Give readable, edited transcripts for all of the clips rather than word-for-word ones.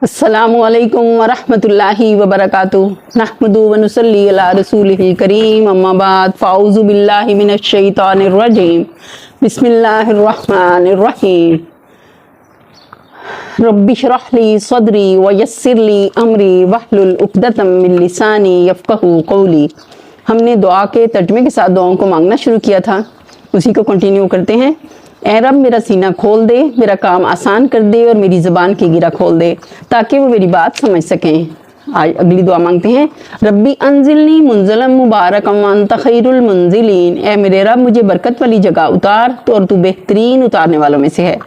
अस्सलामु अलैकुम वरहमतुल्लाहि वबरकातुहू नहमदु व नुसल्ली अला रसूलिहिल करीम अम्मा बाद फ़ाऊज़ु बिल्लाहि मिनश शैतानिर रजीम बिस्मिल्लाहिर रहमानिर रहीम रब्बि इश्रह ली सदरी व यस्सिर ली अमरी वहलुल उक़दतम मिन लिसानी यफ़क़हू क़ौली। हमने दुआ के तर्जुमे के साथ दुआओं को मांगना शुरू किया था, उसी को कंटिन्यू करते हैं। ऐ रब मेरा सीना खोल दे, मेरा काम आसान कर दे और मेरी ज़बान की गिरा खोल दे ताकि वो मेरी बात समझ सकें। आज अगली दुआ मांगते हैं। रब्बी अंजिलनी मुंज़लन मुबारकम व अंत खैरुल मुंजिलीन। ऐ मेरे रब मुझे बरकत वाली जगह उतार तो और तू बेहतरीन उतारने वालों में से है।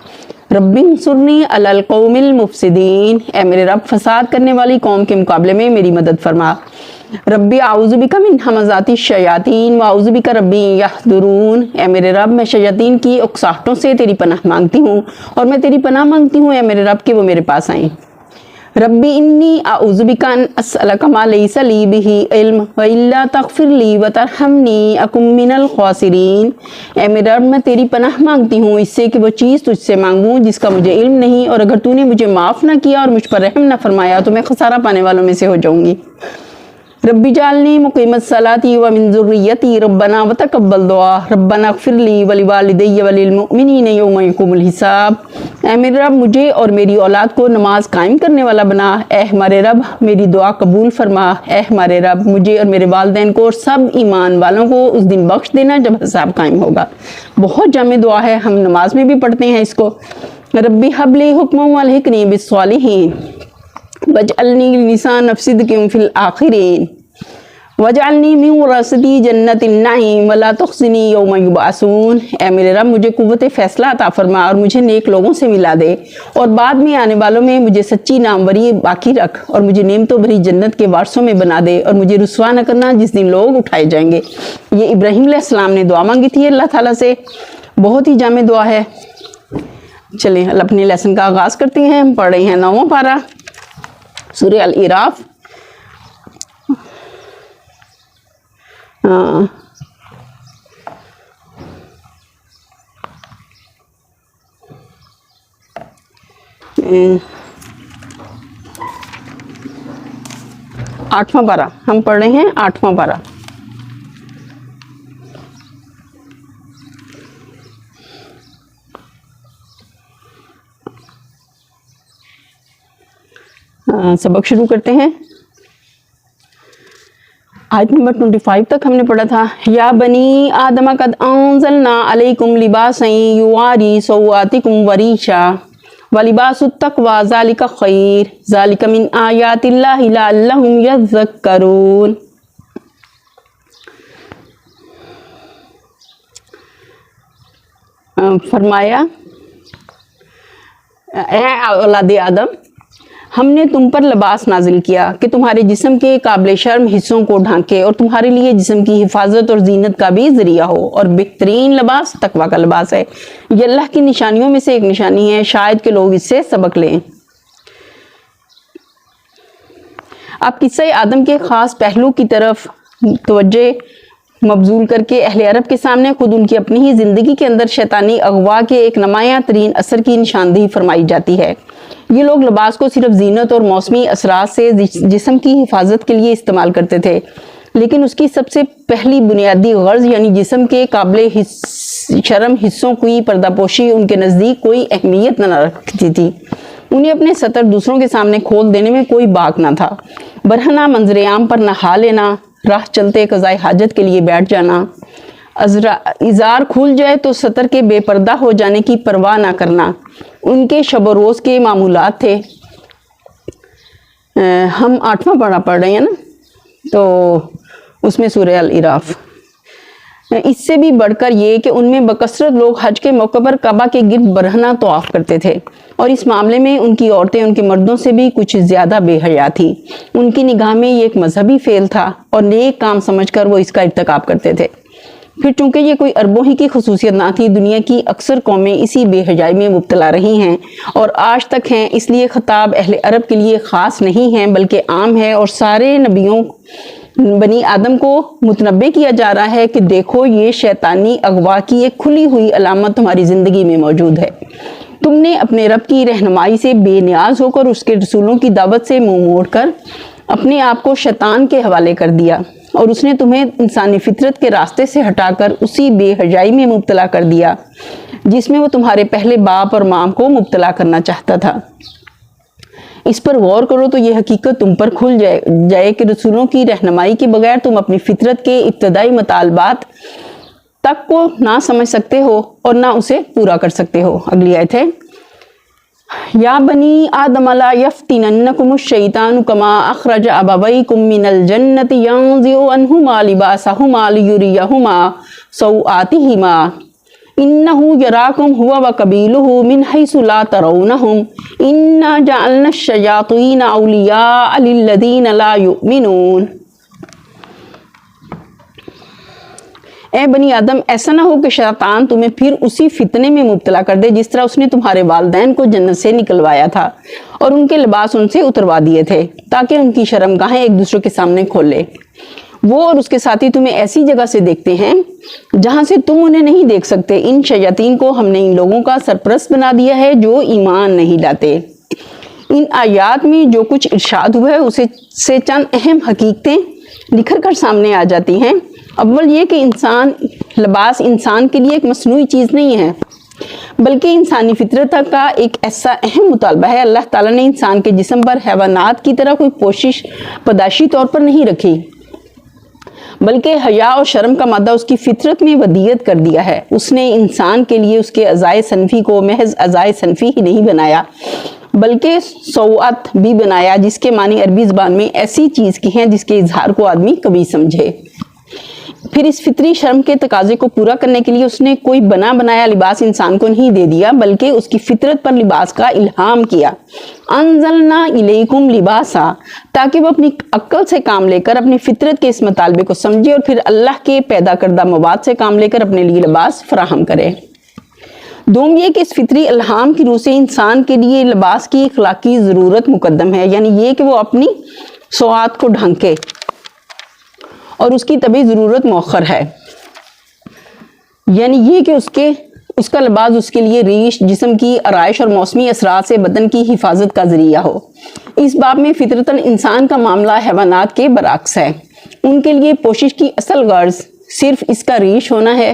रब्बी अंसुरनी अलल कौमिल मुफ़सिदीन। ऐ मेरे रब फसाद करने वाली कौम के मुकाबले में मेरी मदद फरमा। रब्बी आउज़ु बिका मिन हमज़ाति शयातीन व आउज़ु बिका रब्बी यहदुरून। ऐ मेरे रब मैं शयातीन की उकसाहटों से तेरी पनाह मांगती हूँ और मैं तेरी पनाह मांगती हूँ ऐ मेरे रब कि वो मेरे पास आएँ। रब्बी इन्नी आउज़ु बिका अन अस्अलका मा लैसा ली बिही इल्म व इल्ला तग़फ़िर ली व तरहमनी अकुम मिनल ख़ासिरीन। ऐ मेरे रब मैं तेरी पनाह मांगती हूँ इससे कि वो चीज़ तुझसे मांगूँ जिसका मुझे इल्म नहीं, और अगर तूने मुझे माफ़ ना किया और मुझ पर रहम ना फरमाया तो मैं खसारा पाने वालों में से हो जाऊँगी। रब्बी जालनी मुक़ीमत सलाती व मिन ज़ुर्रियती रब्बना व तक़ब्बल दुआ रब्बना इग़फ़िर ली व लिवालिदैया व लिलमुअमिनीना यौम यक़ूमुल हिसाब। ऐ मेरे रब मुझे और मेरी औलाद को नमाज कायम करने वाला बना। ऐ हमारे रब मेरी दुआ कबूल फरमा। ऐ हमारे रब मुझे और मेरे वालिदैन को और सब ईमान वालों को उस दिन बख्श देना जब हिसाब कायम होगा। बहुत जामे दुआ है, हम नमाज में भी पढ़ते हैं इसको। रब्बी हबली हुक्मन व अलहिक़नी बिस्सालिहीन वजअलनी लिसाना सिद्क़िन फ़िल आख़िरीन वजअलनी मिन वरसती जन्नतिन नईम वला तुख़ज़िनी यौम युबअसून। ऐ मेरे रब मुझे क़ुव्वत फ़ैसला अता फरमा और मुझे नेक लोगों से मिला दे और बाद में आने वालों में मुझे सच्ची नामवरी बाकी रख और मुझे नेमतों भरी जन्नत के वारसों में बना दे और मुझे रुसवा न करना जिस दिन लोग उठाए जाएंगे। ये इब्राहीम अलैहिस्सलाम ने दुआ मांगी थी अल्लाह ताला से, बहुत ही जामे दुआ है। चलें अपने लेसन का आगाज़ करते हैं। हम पढ़ रहे हैं 9वां पारा सूरह अल इराफ। आठवां पारा हम पढ़ रहे हैं, 8वां पारा। सबक शुरू करते हैं। आयत नंबर 25 तक हमने पढ़ा था। या बनी आदम कद अंज़लना अलैकुम लिबासन युवारी सौआतिकुम वरीशा व लिबासुत तक़वा ज़ालिका खैर ज़ालिका मिन आयातिल्लाहि लअल्लहुम यज़क्करून। फरमाया, ऐ औलाद आदम हमने तुम पर लिबास नाजिल किया कि तुम्हारे जिस्म के काबिल शर्म हिस्सों को ढांके और तुम्हारे लिए जिस्म की हिफाजत और जीनत का भी जरिया हो, और बेहतरीन लिबास तकवा का लिबास है। ये अल्लाह की निशानियों में से एक निशानी है, शायद के लोग इससे सबक लें। अब किस्से आदम के ख़ास पहलू की तरफ तवज्जो मबजूल करके अहले अरब के सामने खुद उनकी अपनी ही ज़िंदगी के अंदर शैतानी अगवा के एक नुमायां तरीन असर की निशानदेही फरमाई जाती है। ये लोग लिबास को सिर्फ जीनत और मौसमी असरात से जिस्म की हिफाजत के लिए इस्तेमाल करते थे, लेकिन उसकी सबसे पहली बुनियादी गर्ज यानी जिस्म के काबिल शर्म हिस्सों की पर्दापोशी उनके नज़दीक कोई अहमियत न रखती थी। उन्हें अपने सतर दूसरों के सामने खोल देने में कोई बाक ना था। बरहना मंजर आम पर नहा लेना, राह चलते क़ज़ाए हाजत के लिए बैठ जाना, इज़ार खुल जाए तो सतर के बेपर्दा हो जाने की परवाह ना करना उनके शब रोज़ के मामूलात थे। हम 8वां पारा पढ़ रहे हैं ना, तो उसमें सूरह अल इराफ। इससे भी बढ़कर ये कि उनमें बकसरत लोग हज के मौके पर काबा के गिर्द बरहना तवाफ़ करते थे, और इस मामले में उनकी औरतें उनके मर्दों से भी कुछ ज़्यादा बेहया थी। उनकी निगाह में ये एक मजहबी फ़ेल था और नेक काम समझकर वो इसका इर्तिकाब करते थे। फिर चूँकि ये कोई अरबों ही की खसूसियत ना थी, दुनिया की अक्सर कौमें इसी बेहयाई में मुब्तला रही हैं और आज तक हैं, इसलिए खिताब अहले अरब के लिए ख़ास नहीं है बल्कि आम है, और सारे नबियों बनी आदम को मुतनब्बे किया जा रहा है कि देखो ये शैतानी अगवा की एक खुली हुई अलामत तुम्हारी ज़िंदगी में मौजूद है। تم نے اپنے رب کی رہنمائی سے بے نیاز ہو کر اس کے رسولوں کی دعوت سے منہ موڑ کر اپنے آپ کو شیطان کے حوالے کر دیا، اور اس نے تمہیں انسانی فطرت کے راستے سے ہٹا کر اسی بے حیائی میں مبتلا کر دیا جس میں وہ تمہارے پہلے باپ اور ماں کو مبتلا کرنا چاہتا تھا۔ اس پر غور کرو تو یہ حقیقت تم پر کھل جائے کہ رسولوں کی رہنمائی کے بغیر تم اپنی فطرت کے ابتدائی مطالبات تک کو نہ سمجھ سکتے ہو اور نہ اسے پورا کر سکتے ہو۔ اگلی آیت ہے، یا بنی آدم لا یفتننکم الشیطان کما اخرج ابویکم من الجنۃ ینزع عنہما لباسہما لیریہما سوآتہما انہ یراکم ہوا وقبیلہ من حیث لا ترونہم انا جعلنا الشیاطین اولیاء للذین لا یؤمنون۔ اے بنی آدم، ایسا نہ ہو کہ شیطان تمہیں پھر اسی فتنے میں مبتلا کر دے جس طرح اس نے تمہارے والدین کو جنت سے نکلوایا تھا اور ان کے لباس ان سے اتروا دیے تھے تاکہ ان کی شرمگاہیں ایک دوسرے کے سامنے کھولے۔ وہ اور اس کے ساتھی تمہیں ایسی جگہ سے دیکھتے ہیں جہاں سے تم انہیں نہیں دیکھ سکتے۔ ان شیاطین کو ہم نے ان لوگوں کا سرپرست بنا دیا ہے جو ایمان نہیں لاتے۔ ان آیات میں جو کچھ ارشاد ہوا ہے اسے سے چند اہم حقیقتیں نکھر کر سامنے آ جاتی ہیں۔ اول یہ کہ لباس انسان کے لیے ایک مصنوعی چیز نہیں ہے بلکہ انسانی فطرت کا ایک ایسا اہم مطالبہ ہے۔ اللہ تعالیٰ نے انسان کے جسم پر حیوانات کی طرح کوئی پوشش پداشی طور پر نہیں رکھی بلکہ حیا اور شرم کا مادہ اس کی فطرت میں ودیت کر دیا ہے۔ اس نے انسان کے لیے اس کے اعضائے صنفی کو محض اعضائے صنفی ہی نہیں بنایا بلکہ سوعت بھی بنایا، جس کے معنی عربی زبان میں ایسی چیز کی ہیں جس کے اظہار کو آدمی کبھی سمجھے۔ پھر اس فطری شرم کے تقاضے کو پورا کرنے کے لیے اس نے کوئی بنا بنایا لباس انسان کو نہیں دے دیا بلکہ اس کی فطرت پر لباس کا الہام کیا۔ انزلنا الیکم لباسا، تاکہ وہ اپنی عقل سے کام لے کر اپنی فطرت کے اس مطالبے کو سمجھے اور پھر اللہ کے پیدا کردہ مواد سے کام لے کر اپنے لیے لباس فراہم کرے۔ دوم یہ کہ اس فطری الہام کی روح سے انسان کے لیے لباس کی اخلاقی ضرورت مقدم ہے، یعنی یہ کہ وہ اپنی سوات کو ڈھانکے، اور اس کی طبعی ضرورت مؤخر ہے، یعنی یہ کہ اس کا لباس اس کے لیے ریش، جسم کی آرائش اور موسمی اثرات سے بدن کی حفاظت کا ذریعہ ہو۔ اس باب میں فطرتاً انسان کا معاملہ حیوانات کے برعکس ہے۔ ان کے لیے پوشش کی اصل غرض صرف اس کا ریش ہونا ہے،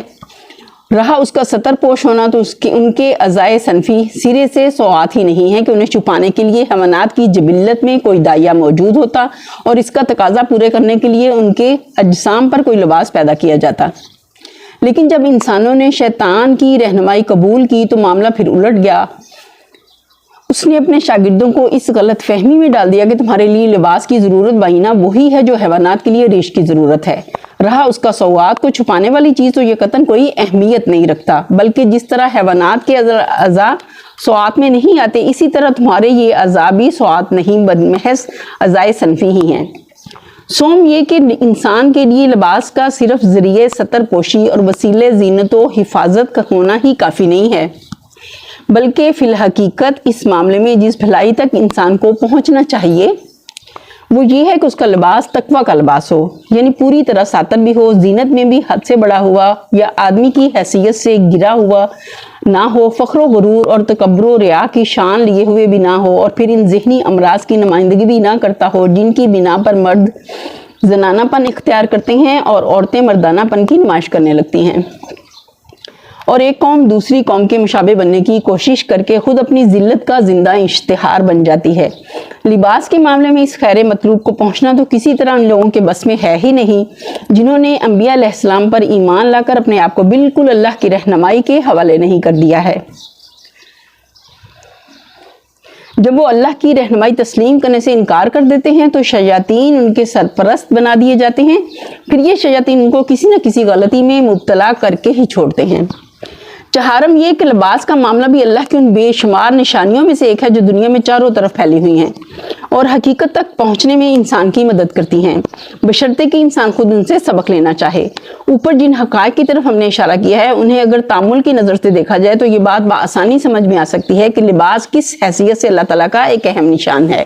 رہا اس کا ستر پوش ہونا تو ان کے اعضائے صنفی سرے سے سوات ہی نہیں ہے کہ انہیں چھپانے کے لیے حیوانات کی جبلت میں کوئی دائیا موجود ہوتا اور اس کا تقاضا پورے کرنے کے لیے ان کے اجسام پر کوئی لباس پیدا کیا جاتا۔ لیکن جب انسانوں نے شیطان کی رہنمائی قبول کی تو معاملہ پھر الٹ گیا۔ اس نے اپنے شاگردوں کو اس غلط فہمی میں ڈال دیا کہ تمہارے لیے لباس کی ضرورت بعینہ وہی ہے جو حیوانات کے لیے ریش کی ضرورت ہے، رہا اس کا سوات کو چھپانے والی چیز تو یہ قطعاً کوئی اہمیت نہیں رکھتا، بلکہ جس طرح حیوانات کے اعضاء سوات میں نہیں آتے اسی طرح تمہارے یہ اعضاء بھی سوات نہیں محض اعضائے صنفی ہی ہیں۔ سوم یہ کہ انسان کے لیے لباس کا صرف ذریعے ستر پوشی اور وسیلے زینت و حفاظت کا ہونا ہی کافی نہیں ہے، بلکہ فی الحقیقت اس معاملے میں جس بھلائی تک انسان کو پہنچنا چاہیے وہ یہ ہے کہ اس کا لباس تقویٰ کا لباس ہو، یعنی پوری طرح ساتر بھی ہو، زینت میں بھی حد سے بڑا ہوا یا آدمی کی حیثیت سے گرا ہوا نہ ہو، فخر و غرور اور تکبر و ریا کی شان لیے ہوئے بھی نہ ہو، اور پھر ان ذہنی امراض کی نمائندگی بھی نہ کرتا ہو جن کی بنا پر مرد زنانہ پن اختیار کرتے ہیں اور عورتیں مردانہ پن کی نمائش کرنے لگتی ہیں، اور ایک قوم دوسری قوم کے مشابہ بننے کی کوشش کر کے خود اپنی ذلت کا زندہ اشتہار بن جاتی ہے۔ لباس کے معاملے میں اس خیر مطلوب کو پہنچنا تو کسی طرح ان لوگوں کے بس میں ہے ہی نہیں جنہوں نے انبیاء علیہ السلام پر ایمان لا کر اپنے آپ کو بالکل اللہ کی رہنمائی کے حوالے نہیں کر دیا ہے۔ جب وہ اللہ کی رہنمائی تسلیم کرنے سے انکار کر دیتے ہیں تو شیاطین ان کے سرپرست بنا دیے جاتے ہیں، پھر یہ شیاطین ان کو کسی نہ کسی غلطی میں مبتلا کر کے ہی چھوڑتے ہیں۔ چہارم یہ کہ لباس کا معاملہ بھی اللہ کی ان بے شمار نشانیوں میں سے ایک ہے جو دنیا میں چاروں طرف پھیلی ہوئی ہیں اور حقیقت تک پہنچنے میں انسان کی مدد کرتی ہیں، بشرطے کہ انسان خود ان سے سبق لینا چاہے۔ اوپر جن حقائق کی طرف ہم نے اشارہ کیا ہے انہیں اگر تامل کی نظر سے دیکھا جائے تو یہ بات بآسانی سمجھ میں آ سکتی ہے کہ لباس کس حیثیت سے اللہ تعالیٰ کا ایک اہم نشان ہے۔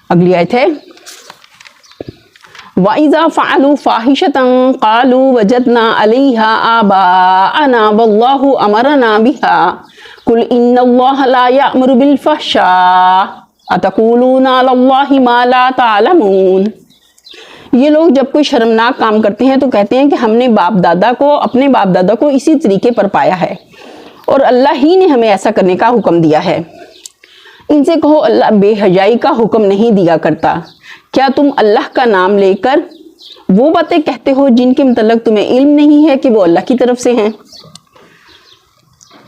اگلی آیت ہے، وَإِذَا فَعَلُوا فَاحِشَةً قَالُوا وَجَدْنَا عَلَيْهَا آبَاءَنَا وَاللَّهُ أَمَرَنَا بِهَا कुल इन्नल्लाह ला यअमुरु बिल फहशा अतक़ूलूना अलल्लाहि मा ला तालमून। ये लोग जब कोई शर्मनाक काम करते हैं तो कहते हैं कि हमने अपने बाप दादा को इसी तरीके पर पाया है और अल्लाह ही ने हमें ऐसा करने का हुक्म दिया है। इनसे कहो अल्लाह बेहयाई का हुक्म नहीं दिया करता। क्या तुम अल्लाह का नाम लेकर वो बातें कहते हो जिनके मतलब तुम्हें इल्म नहीं है कि वो अल्लाह की तरफ से हैं।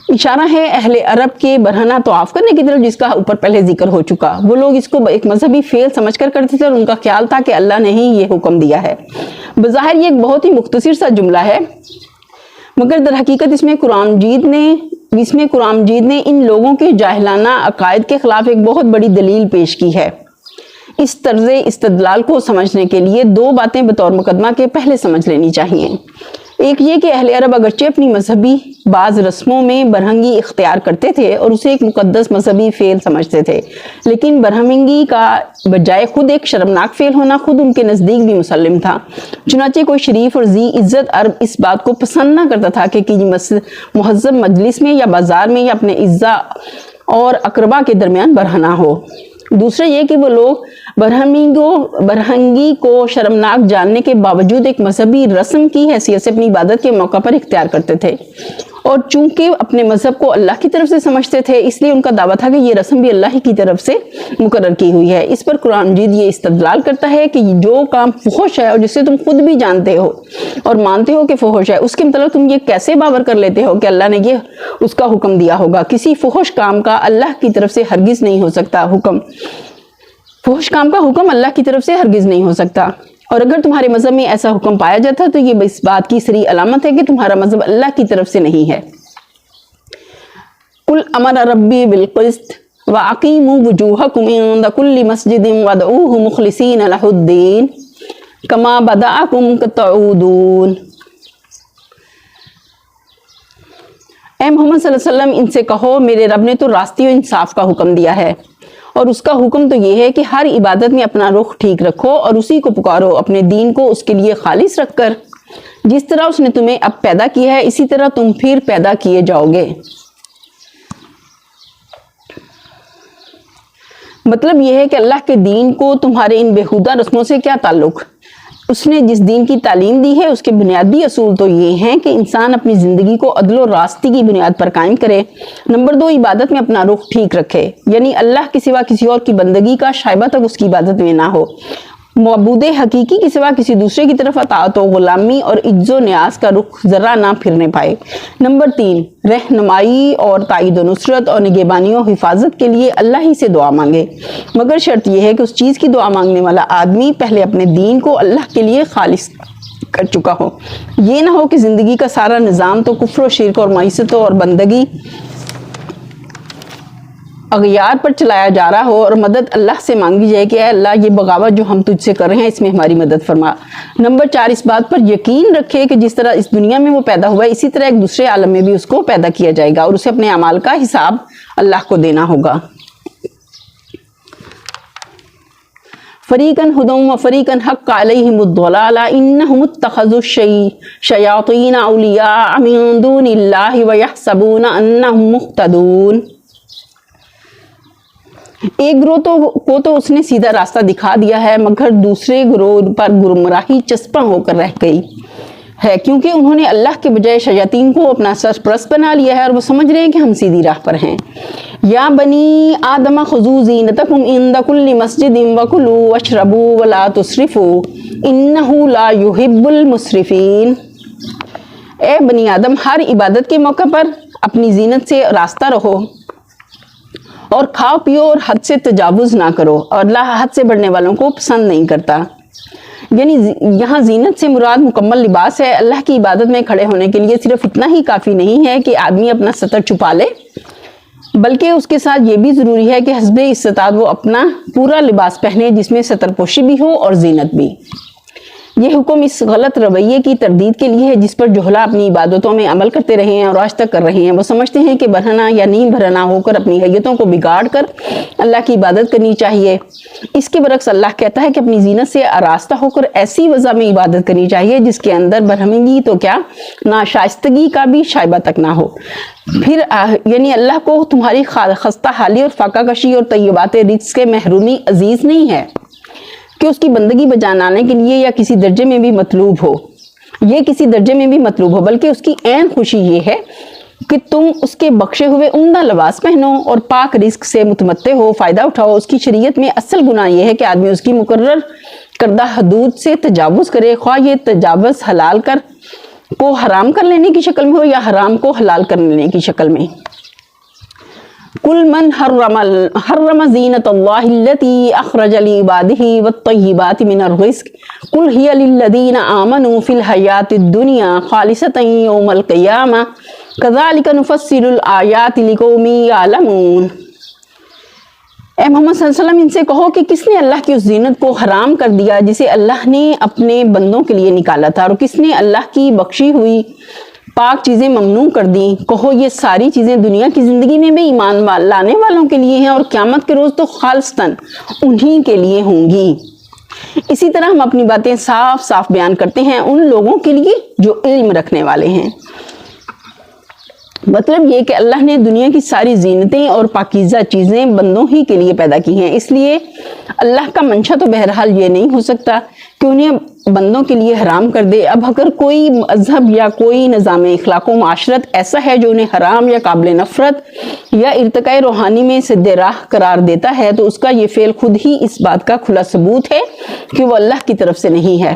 इशारा है अहले अरब के बरहना तवाफ करने की तरफ, जिसका ऊपर पहले जिक्र हो चुका। वो लोग इसको एक मजहबी फेल समझकर करते थे और उनका ख्याल था कि अल्लाह ने ही ये हुक्म दिया है। बज़ाहिर ये एक बहुत ही मुख्तसर सा जुमला है, मगर दर हकीकत इसमें कुरान मजीद ने इन लोगों के जाहिलाना अकायद के खिलाफ एक बहुत बड़ी दलील पेश की है। इस तर्ज़ इस्तदलाल को समझने के लिए दो बातें बतौर मुकदमा के पहले समझ लेनी चाहिए। एक ये कि अहले अरब अगरचे अपनी मजहबी बाज़ रस्मों में बरहंगी इख्तियार करते थे और उसे एक मुकद्दस मजहबी फेल समझते थे, लेकिन बरहंगी का बजाय खुद एक शर्मनाक फेल होना खुद उनके नज़दीक भी मुसल्लिम था। चुनाचे कोई शरीफ और जी इज़्ज़त अरब इस बात को पसंद ना करता था कि मुहज़्ज़ब मजलिस में या बाजार में या अपने इज़्ज़ा और अकरबा के दरमियान बरहना हो। दूसरा ये कि वो लोग बरहंगी को शर्मनाक जानने के बावजूद एक मजहबी रस्म की हैसियत से अपनी इबादत के मौका पर इख्तियार करते थे, और चूंकि अपने मजहब को अल्लाह की तरफ से समझते थे इसलिए उनका दावा था कि ये रस्म भी अल्लाह ही की तरफ से मुकर्रर की हुई है। इस पर कुरान मजीद ये इस्तदलाल करता है कि जो काम फुहश है और जिसे तुम खुद भी जानते हो और मानते हो कि फुहश है, उसके मतलब तुम ये कैसे बावर कर लेते हो कि अल्लाह ने ये उसका हुक्म दिया होगा। किसी फुहश काम का अल्लाह की तरफ से हरगिज नहीं हो सकता हुक्म। फुहश काम का हुक्म अल्लाह की तरफ से हरगिज नहीं हो सकता, और अगर तुम्हारे मजहब में ऐसा हुक्म पाया जाता तो ये इस बात की सरी अलामत है कि तुम्हारा मजहब अल्लाह की तरफ से नहीं है। कुल अमर रब्बी बिल क़िस्त व अक़ीमू वुजूहकुम इंद कुल्लि मस्जिदिन वदऊहु मुख़लिसीन लहुद्दीन कमा बदअकुम तऊदून। ए मोहम्मद सल्लल्लाहु अलैहि वसल्लम, इनसे कहो मेरे रब ने तो रास्ती और इंसाफ का हुक्म दिया है, और उसका हुक्म तो ये है कि हर इबादत में अपना रुख ठीक रखो और उसी को पुकारो, अपने दीन को उसके लिए खालिस रखकर। जिस तरह उसने तुम्हें अब पैदा किया है इसी तरह तुम फिर पैदा किए जाओगे। मतलब यह है कि अल्लाह के दीन को तुम्हारे इन बेहुदा रस्मों से क्या ताल्लुक। उसने जिस दीन की तालीम दी है उसके बुनियादी असूल तो ये हैं कि इंसान अपनी ज़िंदगी को अदल और रास्ते की बुनियाद पर कायम करे। नंबर 2, इबादत में अपना रुख ठीक रखे, यानी अल्लाह के सिवा किसी और की बंदगी का शायबा तक उसकी इबादत में ना हो। मबूद हकीकी के सिवा किसी दूसरे की तरफ अताअत व गुलामी और इज्जो न्याज का रुख ज़रा ना फिरने पाए। नंबर 3, रहनुमाई और ताईद व नुसरत और निगहबानी और हिफाजत के लिए अल्लाह ही से दुआ मांगे, मगर शर्त यह है कि उस चीज़ की दुआ मांगने वाला आदमी पहले अपने दीन को अल्लाह के लिए खालिस कर चुका हो। ये ना हो कि ज़िंदगी का सारा निज़ाम तो कुफ्र, शिरक और मईसत और बंदगी अगयार पर चलाया जा रहा हो और मदद अल्लाह से मांगी जाए कि अल्लाह ये बगावत जो हम तुझसे कर रहे हैं इसमें हमारी मदद फरमा। नंबर 4, इस बात पर यकीन रखे कि जिस तरह इस दुनिया में वो पैदा हुआ है इसी तरह एक दूसरे आलम में भी उसको पैदा किया जाएगा और उसे अपने अमाल का हिसाब अल्लाह को देना होगा। फरीकन हुदम व फरीकन हक़ अलैहिमुद्दलाला इन्नहुमुत्तखज़ुश शयातीन औलिया मिन दूनिल्लाहि व यहसबून अन्नहुम मुहतदून। एक गिरोह को तो उसने सीधा रास्ता दिखा दिया है, मगर दूसरे गिरोह पर गुमराही चस्पा होकर रह गई है, क्योंकि उन्होंने अल्लाह के बजाय शयातीन को अपना सरपरस्त बना लिया है और वो समझ रहे हैं कि हम सीधी राह पर हैं। या बनी आदम खुज़ू ज़ीनतकुम इंद कुल्लि मस्जिदिन वकुलू वशरबू वला तुसरिफू इन्नहु ला युहिब्बुल मुसरिफीन। ए बनी आदम, हर इबादत के मौके पर अपनी जीनत से रास्ता रहो और खाओ पियो और हद से तजावुज़ ना करो, और अल्लाह हद से बढ़ने वालों को पसंद नहीं करता। यानी यहाँ जीनत से मुराद मुकम्मल लिबास है। अल्लाह की इबादत में खड़े होने के लिए सिर्फ इतना ही काफ़ी नहीं है कि आदमी अपना सतर छुपा ले, बल्कि उसके साथ ये भी ज़रूरी है कि हस्बे इस्तात वो अपना पूरा लिबास पहने जिसमें सतरपोशी भी हो और जीनत भी। یہ حکم اس غلط رویے کی تردید کے لیے ہے جس پر جہلا اپنی عبادتوں میں عمل کرتے رہے ہیں اور آج تک کر رہے ہیں۔ وہ سمجھتے ہیں کہ برہنہ یا نیم برہنہ ہو کر اپنی حیتوں کو بگاڑ کر اللہ کی عبادت کرنی چاہیے۔ اس کے برعکس اللہ کہتا ہے کہ اپنی زینت سے آراستہ ہو کر ایسی وضع میں عبادت کرنی چاہیے جس کے اندر برہمگی تو کیا ناشائستگی کا بھی شائبہ تک نہ ہو۔ پھر یعنی اللہ کو تمہاری خستہ حالی اور فاقہ کشی اور طیبات رزق کے محرومی عزیز نہیں ہے کہ اس کی بندگی بجانانے کے لیے یا کسی درجے میں بھی مطلوب ہو، بلکہ اس کی عین خوشی یہ ہے کہ تم اس کے بخشے ہوئے عمدہ لباس پہنو اور پاک رزق سے متمتع ہو، فائدہ اٹھاؤ۔ اس کی شریعت میں اصل گناہ یہ ہے کہ آدمی اس کی مقرر کردہ حدود سے تجاوز کرے، خواہ یہ تجاوز حلال کو حرام کر لینے کی شکل میں ہو یا حرام کو حلال کر لینے کی شکل میں۔ قل من حرم زینت اللہ التی اخرج لعبادہ والطیبات من الرزق قل ہی للذین آمنوا فی الحیاۃ الدنیا خالصۃ یوم القیامہ کذالک نفصل الآیات لقوم یعلمون۔ اے محمد صلی اللہ علیہ وسلم ان سے کہو کہ کس نے اللہ کی اس زینت کو حرام کر دیا جسے اللہ نے اپنے بندوں کے لیے نکالا تھا، اور کس نے اللہ کی بخشی ہوئی پاک چیزیں ممنوع کر دیں؟ کہو یہ ساری چیزیں دنیا کی زندگی میں بھی ایمان لانے والوں کے لیے ہیں اور قیامت کے روز تو خالصتاً انہی کے لیے ہوں گی۔ اسی طرح ہم اپنی باتیں صاف صاف بیان کرتے ہیں ان لوگوں کے لیے جو علم رکھنے والے ہیں۔ مطلب یہ کہ اللہ نے دنیا کی ساری زینتیں اور پاکیزہ چیزیں بندوں ہی کے لیے پیدا کی ہیں، اس لیے اللہ کا منشا تو بہرحال یہ نہیں ہو سکتا کہ انہیں بندوں کے لیے حرام کر دے۔ اب اگر کوئی مذہب یا کوئی نظام اخلاق و معاشرت ایسا ہے جو انہیں حرام یا قابل نفرت یا ارتقاء روحانی میں سد راہ قرار دیتا ہے تو اس کا یہ فعل خود ہی اس بات کا کھلا ثبوت ہے کہ وہ اللہ کی طرف سے نہیں ہے۔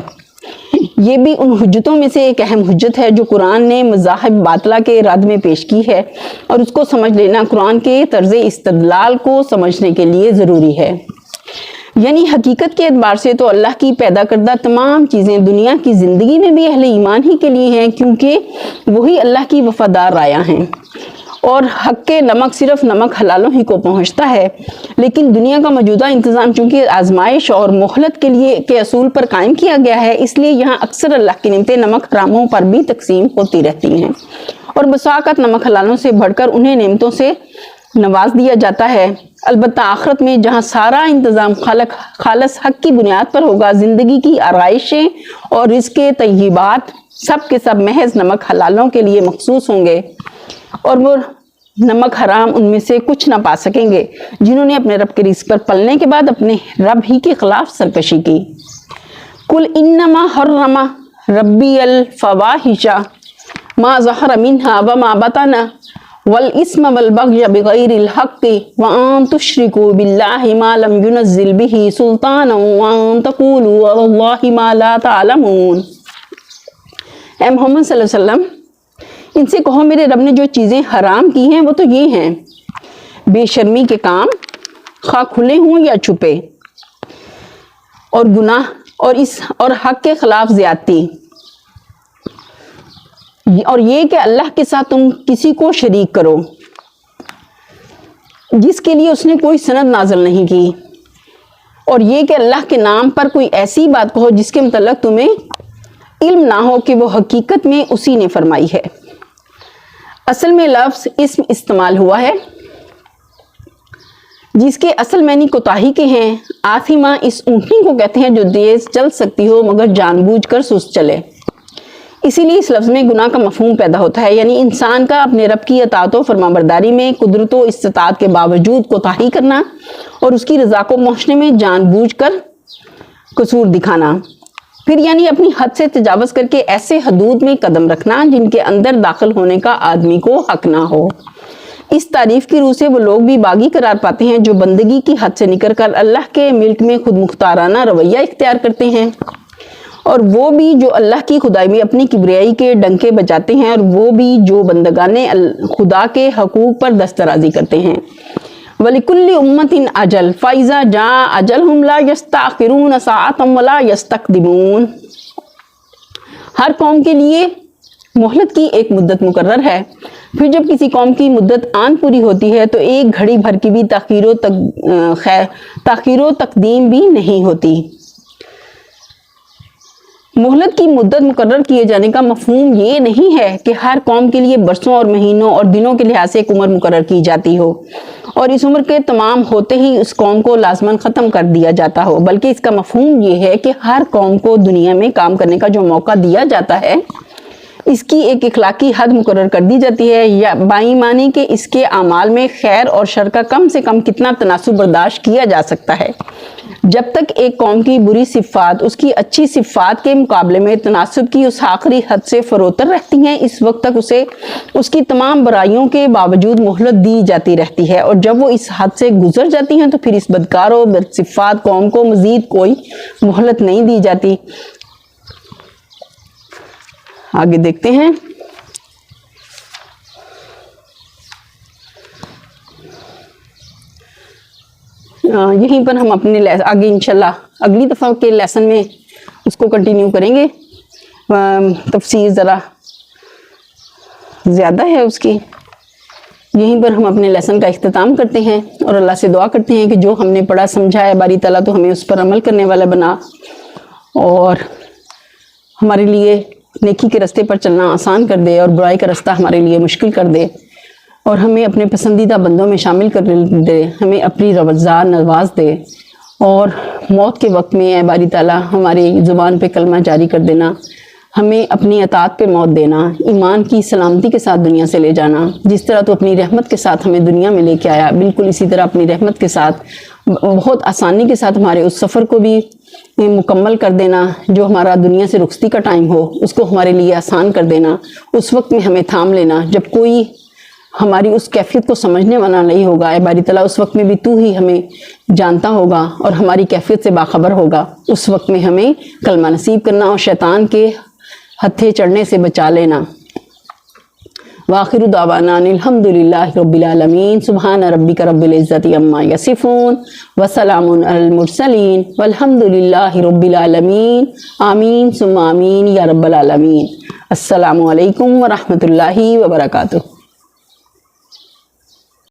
یہ بھی ان حجتوں میں سے ایک اہم حجت ہے جو قرآن نے مذاہب باطلہ کے رد میں پیش کی ہے، اور اس کو سمجھ لینا قرآن کے طرز استدلال کو سمجھنے کے لیے ضروری ہے۔ یعنی حقیقت کے اعتبار سے تو اللہ کی پیدا کردہ تمام چیزیں دنیا کی زندگی میں بھی اہل ایمان ہی کے لیے ہیں، کیونکہ وہی اللہ کی وفادار رایا ہیں، اور حق کے نمک صرف نمک حلالوں ہی کو پہنچتا ہے۔ لیکن دنیا کا موجودہ انتظام چونکہ آزمائش اور مہلت کے لیے کے اصول پر قائم کیا گیا ہے، اس لیے یہاں اکثر اللہ کی نعمتیں نمک حراموں پر بھی تقسیم ہوتی رہتی ہیں، اور بسا اوقات نمک حلالوں سے بڑھ کر انہیں نعمتوں سے نواز دیا جاتا ہے۔ البتہ آخرت میں جہاں سارا انتظام خالص حق کی بنیاد پر ہوگا، زندگی کی آرائشیں اور رزق طیبات سب کے سب محض نمک حلالوں کے لیے مخصوص ہوں گے، اور وہ نمک حرام ان میں سے کچھ نہ پا سکیں گے جنہوں نے اپنے رب کے رزق پر پلنے کے بعد اپنے رب ہی کے خلاف سرکشی کی۔ قل انما حرم ربی الفواحش ما ظہر منها وما بطن والاسم والبغی بغیر الحق وان تشرکوا باللہ ما لم ينزل به سلطانا وان تقولوا علی اللہ ما لا تعلمون۔ اے محمد صلی اللہ علیہ وسلم ان سے کہو میرے رب نے جو چیزیں حرام کی ہیں وہ تو یہ ہیں: بے شرمی کے کام، خواہ کھلے ہوں یا چھپے، اور گناہ اور حق کے خلاف زیادتی، اور یہ کہ اللہ کے ساتھ تم کسی کو شریک کرو جس کے لیے اس نے کوئی سند نازل نہیں کی، اور یہ کہ اللہ کے نام پر کوئی ایسی بات کہو جس کے متعلق تمہیں علم نہ ہو کہ وہ حقیقت میں اسی نے فرمائی ہے۔ اصل میں لفظ اسم استعمال ہوا ہے جس کے اصل معنی کوتاہی کے ہیں۔ آثمہ اس اونٹنی کو کہتے ہیں جو تیز چل سکتی ہو مگر جان بوجھ کر سست چلے، اسی لیے اس لفظ میں گناہ کا مفہوم پیدا ہوتا ہے، یعنی انسان کا اپنے رب کی اطاعت و فرمانبرداری میں قدرت و استطاعت کے باوجود کوتاہی کرنا اور اس کی رضا کو پہنچنے میں جان بوجھ کر قصور دکھانا، پھر یعنی اپنی حد سے تجاوز کر کے ایسے حدود میں قدم رکھنا جن کے اندر داخل ہونے کا آدمی کو حق نہ ہو۔ اس تعریف کی روح سے وہ لوگ بھی باغی قرار پاتے ہیں جو بندگی کی حد سے نکل کر اللہ کے ملک میں خود مختارانہ رویہ اختیار کرتے ہیں، اور وہ بھی جو اللہ کی خدائی میں اپنی کبریائی کے ڈنکے بجاتے ہیں، اور وہ بھی جو بندگان خدا کے حقوق پر دسترازی کرتے ہیں۔ وَلِكُلِّ أُمَّةٍ أَجَلٌ فَإِذَا جَاءَ أَجَلُهُمْ لَا يَسْتَأْخِرُونَ سَاعَةً وَلَا يَسْتَقْدِمُونَ۔ ہر قوم کے لیے مہلت کی ایک مدت مقرر ہے، پھر جب کسی قوم کی مدت آن پوری ہوتی ہے تو ایک گھڑی بھر کی بھی تاخیر و تقدیم بھی نہیں ہوتی، मोहलत की मुद्दत मुकर्रर किए जाने का मफहूम ये नहीं है कि हर कौम के लिए बरसों और महीनों और दिनों के लिहाज से एक उम्र मुकर्रर की जाती हो और इस उम्र के तमाम होते ही उस कौम को लाजमन ख़त्म कर दिया जाता हो, बल्कि इसका मफहूम ये है कि हर कौम को दुनिया में काम करने का जो मौका दिया जाता है इसकी एक इखलाकी हद मुकर्रर कर दी जाती है, या बाईमानी के इसके अमाल में खैर और शर का कम से कम कितना तनासुब बर्दाश्त किया जा सकता है। जब तक एक कौम की बुरी सिफ़ात उसकी अच्छी सिफ़ात के मुकाबले में तनासुब की उस आखिरी हद से फरोतर रहती हैं, इस वक्त तक उसे उसकी तमाम बुराइयों के बावजूद मोहलत दी जाती रहती है, और जब वो इस हद से गुजर जाती हैं तो फिर इस बदकारो बदसिफ़ात कौम को मज़ीद कोई मोहलत नहीं दी जाती। आगे देखते हैं। यहीं पर हम अपने आगे इंशाल्लाह अगली दफ़ा के लेसन में उसको कंटिन्यू करेंगे। तफसीर ज़रा ज़्यादा है उसकी। यहीं पर हम अपने लेसन का इख्तिताम करते हैं और अल्लाह से दुआ करते हैं कि जो हमने पढ़ा समझा है बारी ताला तो हमें उस पर अमल करने वाला बना और हमारे लिए नेकी के रास्ते पर चलना आसान कर दे और बुराई का रास्ता हमारे लिए मुश्किल कर दे, और हमें अपने पसंदीदा बंदों में शामिल कर दे, हमें अपनी रज़ा नवाज दे, और मौत के वक्त में ए बारी ताला हमारी ज़ुबान पे कलमा जारी कर देना, हमें अपनी अतात पे मौत देना, ईमान की सलामती के साथ दुनिया से ले जाना। जिस तरह तो अपनी रहमत के साथ हमें दुनिया में लेके आया, बिल्कुल इसी तरह अपनी रहमत के साथ बहुत आसानी के साथ हमारे उस सफ़र को भी मुकम्मल कर देना। जो हमारा दुनिया से रुखसती का टाइम हो उसको हमारे लिए आसान कर देना। उस वक्त में हमें थाम लेना जब कोई हमारी उस कैफियत को समझने वाला नहीं होगा। ए बारी तला उस वक्त में भी तू ही हमें जानता होगा और हमारी कैफियत से बाखबर होगा। उस वक्त में हमें कलमा नसीब करना और शैतान के हत्थे चढ़ने से बचा लेना। वाखिरु दावाना अल्हम्दुलिल्लाहि रब्बिल आलमीन। सुब्हान रब्बिका रब्बिल इज्जति अम्मा यसिफून व सलामुन अलल मुरसलीन वल्हम्दुलिल्लाहि रब्बिल आलमीन। आमीन सुम्मा आमीन या रब्बल आलमीन। अस्सलामु अलैकुम व रहमतुल्लाहि व बरकातुहू।